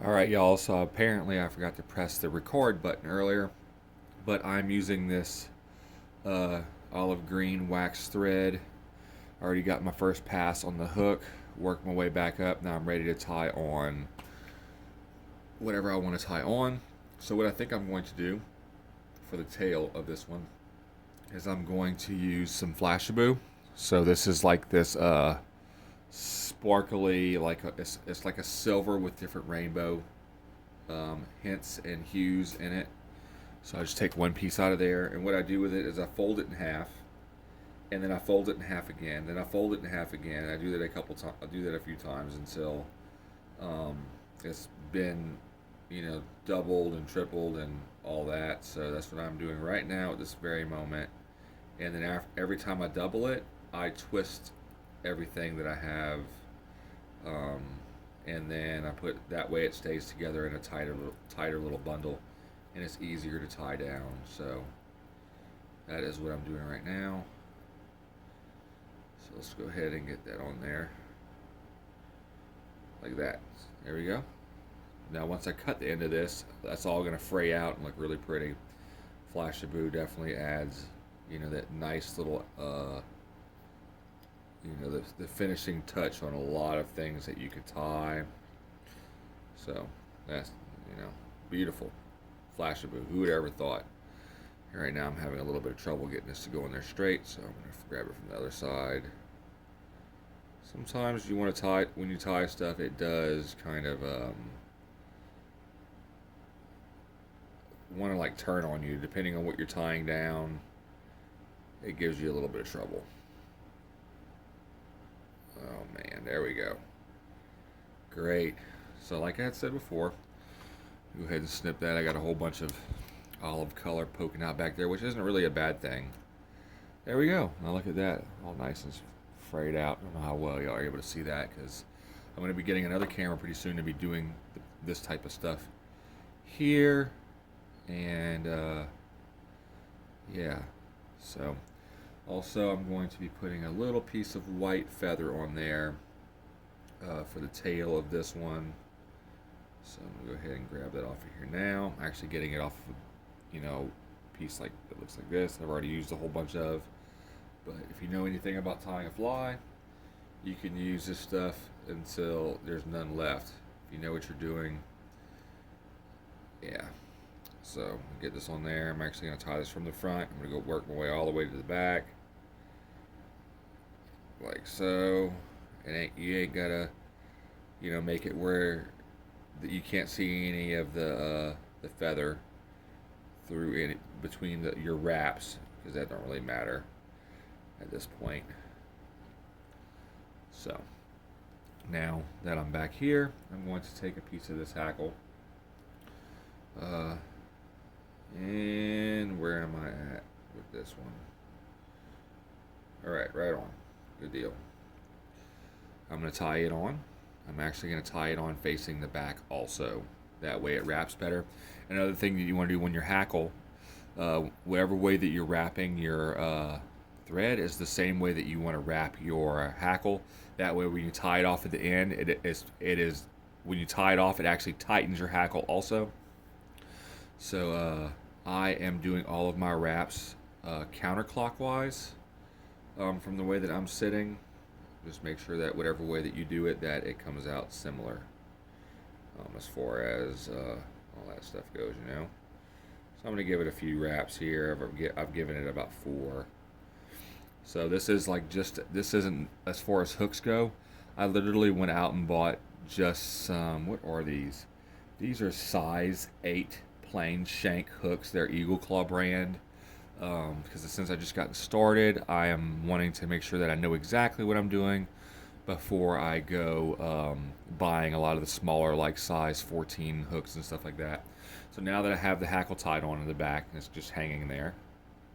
Alright, y'all, so apparently I forgot to press the record button earlier, but I'm using this uh, olive green wax thread. I already got my first pass on the hook, worked my way back up. Now I'm ready to tie on whatever I want to tie on. So, what I think I'm going to do for the tail of this one is I'm going to use some flashabou. So, this is like this sparkly, it's like a silver with different rainbow hints and hues in it. So I just take one piece out of there, and what I do with it is I fold it in half, and then I fold it in half again, then I fold it in half again. I do that a couple times. I do that a few times until um, it's been, doubled and tripled and all that. So that's what I'm doing right now at this very moment. And then every time I double it, I twist everything that I have, um, and then I put that way it stays together in a tighter little bundle, and it's easier to tie down. So that is what I'm doing right now. So let's go ahead and get that on there like that. There we go. Now once I cut the end of this, that's all going to fray out and look really pretty. Flashabou definitely adds, that nice little the finishing touch on a lot of things that you could tie. So that's, beautiful. Flashabou. Who would ever thought? Right now I'm having a little bit of trouble getting this to go in there straight, so I'm going to grab it from the other side. Sometimes you want to tie, when you tie stuff, it does kind of want to like turn on you, depending on what you're tying down. It gives you a little bit of trouble. Oh man, there we go. Great. So like I had said before, go ahead and snip that. I got a whole bunch of olive color poking out back there, which isn't really a bad thing. There we go. Now look at that, all nice and frayed out. I don't know how well y'all are able to see that, because I'm going to be getting another camera pretty soon to be doing this type of stuff here. And yeah, so also I'm going to be putting a little piece of white feather on there for the tail of this one. So I'm going to go ahead and grab that off of here now. I'm actually getting it off of piece like that looks like this. I've already used a whole bunch of, but if you know anything about tying a fly, you can use this stuff until there's none left. If you know what you're doing, yeah. So get this on there. I'm actually going to tie this from the front. I'm going to go work my way all the way to the back, like so. And you ain't gotta, make it where that you can't see any of the feather through in between your wraps, because that don't really matter at this point. So now that I'm back here, I'm going to take a piece of this hackle. And where am I at with this one? All right, right on. Good deal. I'm going to tie it on. I'm actually going to tie it on facing the back also. That way it wraps better. Another thing that you want to do when you're hackle, whatever way that you're wrapping your thread is the same way that you want to wrap your hackle. That way when you tie it off at the end, it is when you tie it off, it actually tightens your hackle also. So I am doing all of my wraps counterclockwise from the way that I'm sitting. Just make sure that whatever way that you do it, that it comes out similar as far as all that stuff goes, So I'm going to give it a few wraps here. I've given it about 4. So this is this isn't as far as hooks go. I literally went out and bought just some, what are these? These are size 8 plain shank hooks. They're Eagle Claw brand. Because since I just gotten started, I am wanting to make sure that I know exactly what I'm doing before I go buying a lot of the smaller, like size 14 hooks and stuff like that. So now that I have the hackle tied on in the back, and it's just hanging there,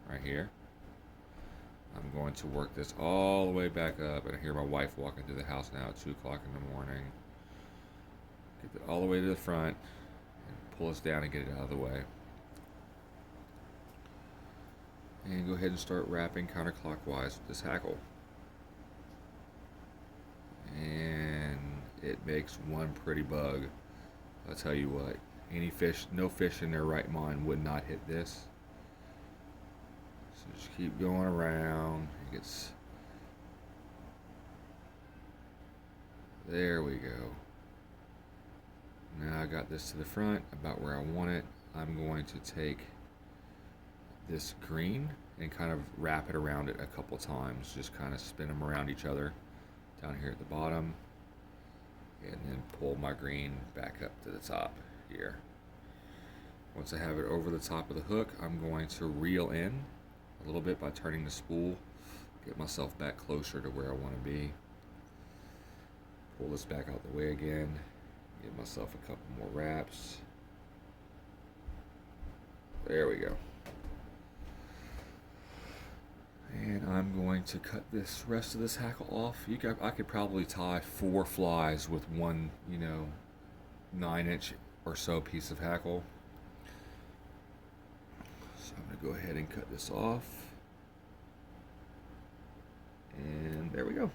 right here, I'm going to work this all the way back up. And I hear my wife walking through the house now at 2 o'clock in the morning. Get it all the way to the front and pull us down and get it out of the way. And go ahead and start wrapping counterclockwise with this hackle. And it makes one pretty bug. I'll tell you what, no fish in their right mind would not hit this. So just keep going around. It gets, there we go. Now I got this to the front, about where I want it. I'm going to take this green and kind of wrap it around it a couple times. Just kind of spin them around each other down here at the bottom. And then pull my green back up to the top here. Once I have it over the top of the hook, I'm going to reel in a little bit by turning the spool, get myself back closer to where I want to be. Pull this back out the way again, give myself a couple more wraps. There we go. And I'm going to cut this rest of this hackle off. I could probably tie 4 flies with one, 9-inch or so piece of hackle. So I'm going to go ahead and cut this off. And there we go.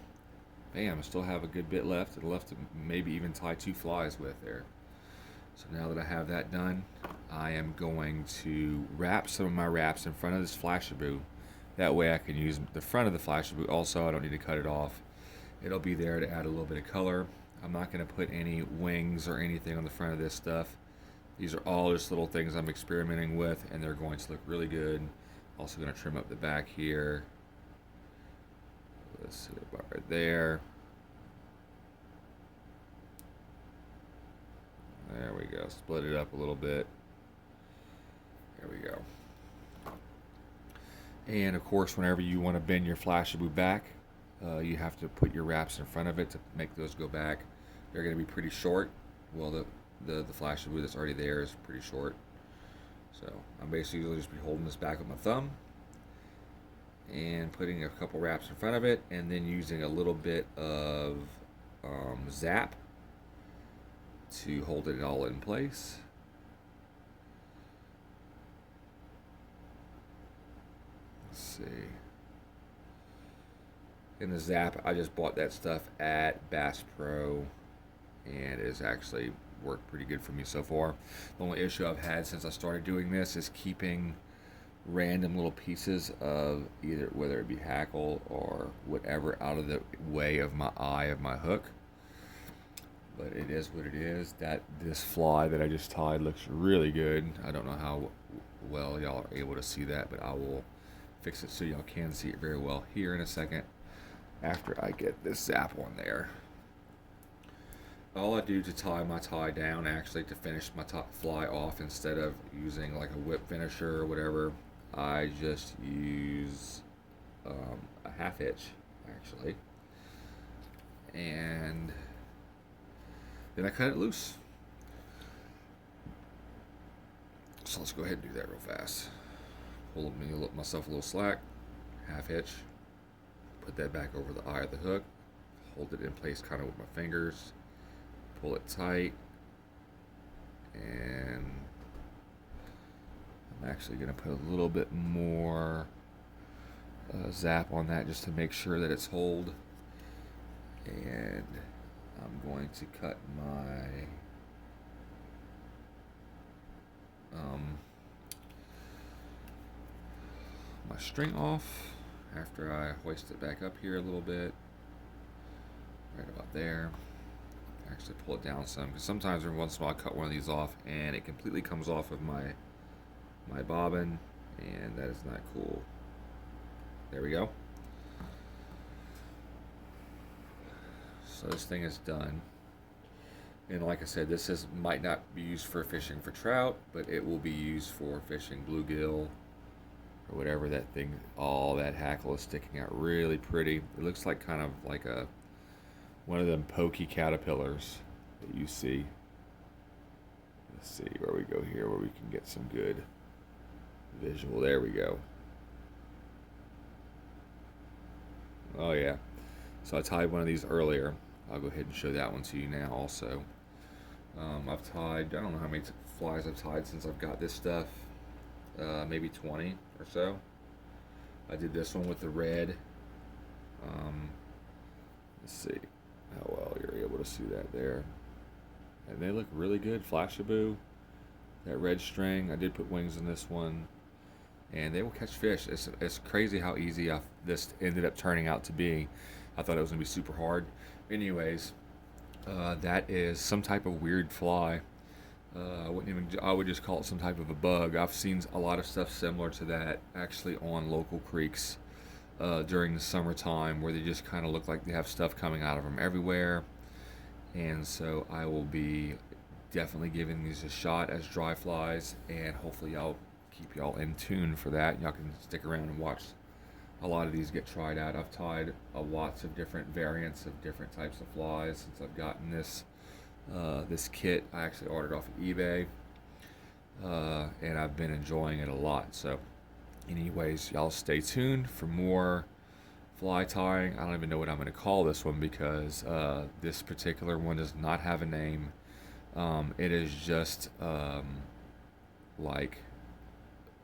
Bam, I still have a good bit left. Enough to maybe even tie 2 flies with there. So now that I have that done, I am going to wrap some of my wraps in front of this flashabou. That way I can use the front of the flashabou also. I don't need to cut it off. It'll be there to add a little bit of color. I'm not going to put any wings or anything on the front of this stuff. These are all just little things I'm experimenting with, and they're going to look really good. Also going to trim up the back here. Let's see, about right there. There we go. Split it up a little bit. There we go. And of course, whenever you want to bend your flashabou back, you have to put your wraps in front of it to make those go back. They're going to be pretty short. Well, the flashabou that's already there is pretty short. So I'm basically just be holding this back with my thumb and putting a couple wraps in front of it, and then using a little bit of zap to hold it all in place. See. In the zap, I just bought that stuff at Bass Pro, and it's actually worked pretty good for me so far. The only issue I've had since I started doing this is keeping random little pieces of either, whether it be hackle or whatever, out of the way of my eye of my hook. But it is what it is. This fly that I just tied looks really good. I don't know how well y'all are able to see that, but I will fix it so y'all can see it very well here in a second after I get this zap on there. All I do to tie my tie down, actually, to finish my top fly off, instead of using like a whip finisher or whatever, I just use a 1/2 hitch, actually, and then I cut it loose. So let's go ahead and do that real fast. Pull myself a little slack, 1/2 hitch, put that back over the eye of the hook, hold it in place kind of with my fingers, pull it tight, and I'm actually going to put a little bit more zap on that just to make sure that it's hold. And I'm going to cut my string off after I hoist it back up here a little bit, right about there. Actually pull it down some, because sometimes every once in a while I cut one of these off and it completely comes off of my bobbin, and that is not cool. There we go. So this thing is done, and like I said, this might not be used for fishing for trout, but it will be used for fishing bluegill or whatever that thing. All that hackle is sticking out really pretty. It looks like kind of like one of them pokey caterpillars that you see. Let's see where we go here, where we can get some good visual. There we go. Oh yeah. So I tied one of these earlier. I'll go ahead and show that one to you now also. I've tied, I don't know how many flies I've tied since I've got this stuff. Maybe 20 or so. I did this one with the red. Let's see how well you're able to see that there. and they look really good. Flashabou, that red string. I did put wings in this one, and they will catch fish. It's crazy how easy this ended up turning out to be. I thought it was gonna be super hard. Anyways, that is some type of weird fly. I would just call it some type of a bug. I've seen a lot of stuff similar to that actually on local creeks during the summertime, where they just kind of look like they have stuff coming out of them everywhere. And so I will be definitely giving these a shot as dry flies, and hopefully I'll keep y'all in tune for that. Y'all can stick around and watch a lot of these get tried out. I've tied lots of different variants of different types of flies since I've gotten this kit. I actually ordered off of eBay, and I've been enjoying it a lot. So anyways, y'all stay tuned for more fly tying. I don't even know what I'm going to call this one, because this particular one does not have a name. It is just like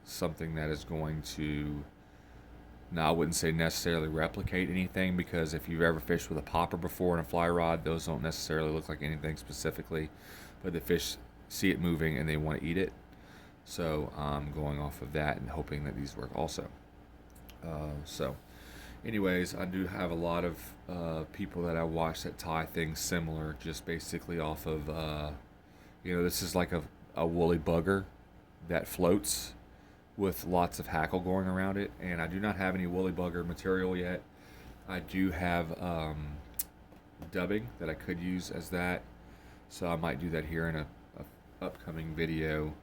something that is going to, now I wouldn't say necessarily replicate anything, because if you've ever fished with a popper before and a fly rod, those don't necessarily look like anything specifically, but the fish see it moving and they want to eat it. So I'm going off of that and hoping that these work also. So anyways, I do have a lot of people that I watch that tie things similar, just basically off of, this is like a woolly bugger that floats with lots of hackle going around it, and I do not have any woolly bugger material yet. I do have dubbing that I could use as that, so I might do that here in a upcoming video.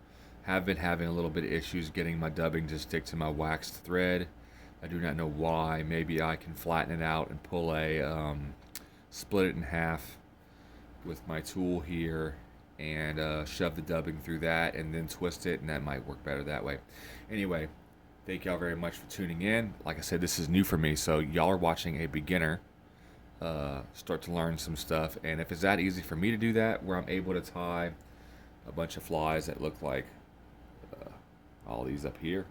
Have been having a little bit of issues getting my dubbing to stick to my waxed thread. I do not know why. Maybe I can flatten it out and pull split it in half with my tool here, and shove the dubbing through that and then twist it, and that might work better that way. Anyway, thank y'all very much for tuning in. Like I said, this is new for me, so y'all are watching a beginner start to learn some stuff, and if it's that easy for me to do that, where I'm able to tie a bunch of flies that look like all these up here.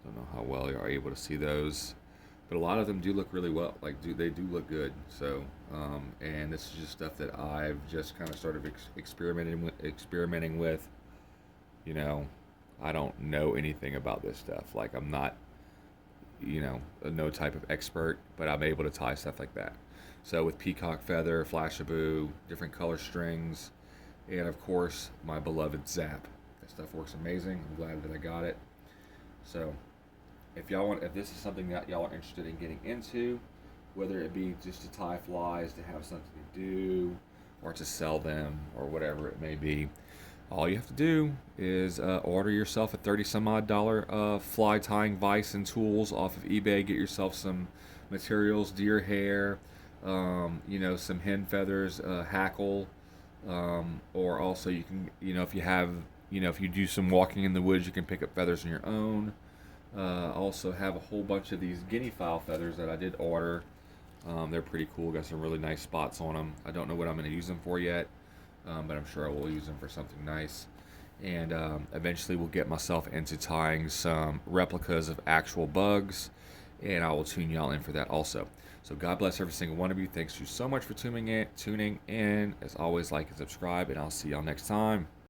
Don't know how well you are able to see those, but a lot of them do look really well. They do look good. So, and this is just stuff that I've just kind of started experimenting with. I don't know anything about this stuff. I'm not, no type of expert, but I'm able to tie stuff like that. So with peacock feather, flashabou, different color strings, and of course my beloved Zap. That stuff works amazing. I'm glad that I got it. So if this is something that y'all are interested in getting into, whether it be just to tie flies, to have something to do, or to sell them, or whatever it may be, all you have to do is order yourself a $30-some-odd fly tying vise and tools off of eBay. Get yourself some materials, deer hair, some hen feathers, hackle, or also you can, if you do some walking in the woods, you can pick up feathers on your own. Also have a whole bunch of these guinea fowl feathers that I did order. They're pretty cool. Got some really nice spots on them. I don't know what I'm going to use them for yet, but I'm sure I will use them for something nice. And eventually we'll get myself into tying some replicas of actual bugs, and I will tune y'all in for that also. So God bless every single one of you. Thanks you so much for tuning in. As always, like and subscribe, and I'll see y'all next time.